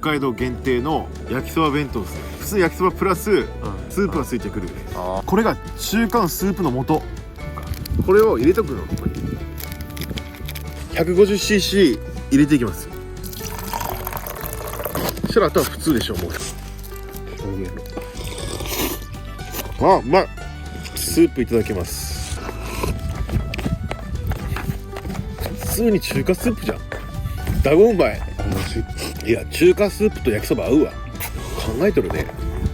北海道限定の焼きそば弁当ですね。普通焼きそばプラススープがついてくる。これが中華スープの素。これを入れとくの。150cc 入れていきます。そしたらあとは普通でしょ。もううまい。スープいただきます。普通に中華スープじゃん。だごうまい。いや、中華スープと焼きそば合うわ。考えとるね。